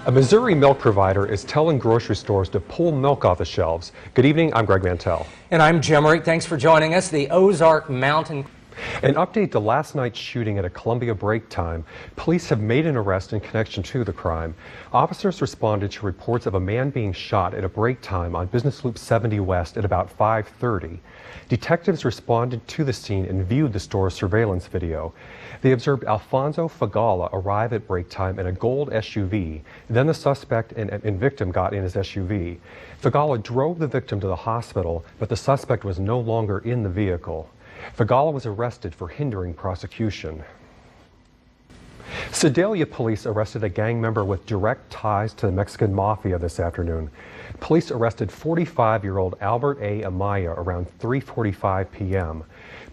A Missouri milk provider is telling grocery stores to pull milk off the shelves. Good evening, I'm Greg Mantell. And I'm Jim Rick. Thanks for joining us. The Ozark Mountain. An update to last night's shooting at a Columbia break time. Police have made an arrest in connection to the crime. Officers responded to reports of a man being shot at a break time on Business Loop 70 West at about 5:30. Detectives responded to the scene and viewed the store's surveillance video. They observed Alfonso Fagala arrive at break time in a gold SUV. Then the suspect and victim got in his SUV. Fagala drove the victim to the hospital, but the suspect was no longer in the vehicle. Fagala was arrested for hindering prosecution. Sedalia police arrested a gang member with direct ties to the Mexican mafia this afternoon. Police arrested 45-year-old Albert A. Amaya around 3:45 p.m.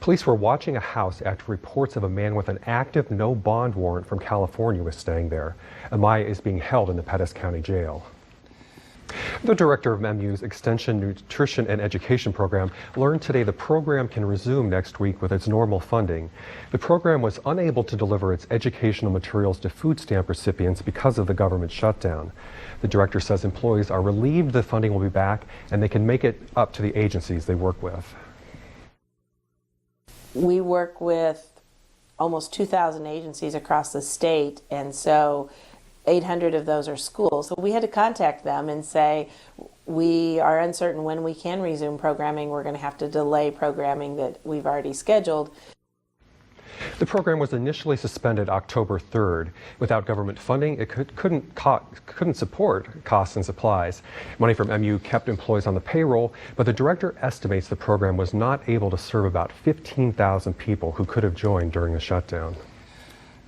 Police were watching a house after reports of a man with an active no-bond warrant from California was staying there. Amaya is being held in the Pettis County Jail. The director of MU's Extension Nutrition and Education program learned today the program can resume next week with its normal funding. The program was unable to deliver its educational materials to food stamp recipients because of the government shutdown. The director says employees are relieved the funding will be back and they can make it up to the agencies they work with. We work with almost 2,000 agencies across the state, and so 800 of those are schools. So we had to contact them and say, we are uncertain when we can resume programming. We're going to have to delay programming that we've already scheduled. The program was initially suspended October 3rd. Without government funding, it couldn't support costs and supplies. Money from MU kept employees on the payroll, but the director estimates the program was not able to serve about 15,000 people who could have joined during the shutdown.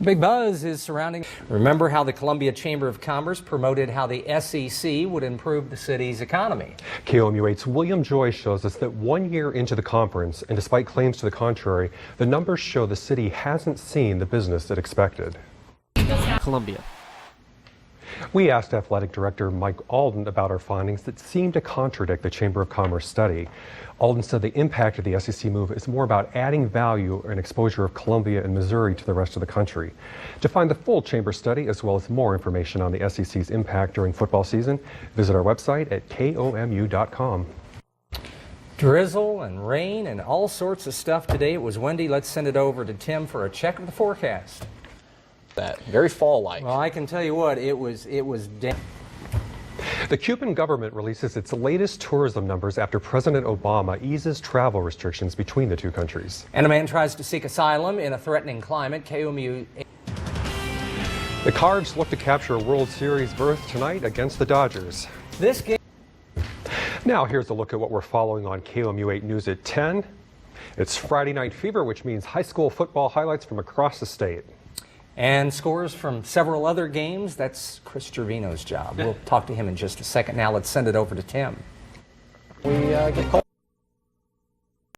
Big buzz is surrounding. Remember how the Columbia Chamber of Commerce promoted how the SEC would improve the city's economy. KOMU 8's William Joy shows us that 1 year into the conference, and despite claims to the contrary, the numbers show the city hasn't seen the business it expected. Columbia. We asked Athletic Director Mike Alden about our findings that seem to contradict the Chamber of Commerce study. Alden said the impact of the SEC move is more about adding value and exposure of Columbia and Missouri to the rest of the country. To find the full Chamber study as well as more information on the SEC's impact during football season, visit our website at komu.com. Drizzle and rain and all sorts of stuff today. It was windy. Let's send it over to Tim for a check of the forecast. That very fall-like. Well, I can tell you what, it was damn. The Cuban government releases its latest tourism numbers after President Obama eases travel restrictions between the two countries. And a man tries to seek asylum in a threatening climate. KOMU. The Cards look to capture a World Series berth tonight against the Dodgers. This game. Now here's a look at what we're following on KOMU 8 News at 10. It's Friday Night Fever, which means high school football highlights from across the state. And scores from several other games. That's Chris Gervino's job. We'll talk to him in just a second. Now let's send it over to Tim. We get cold.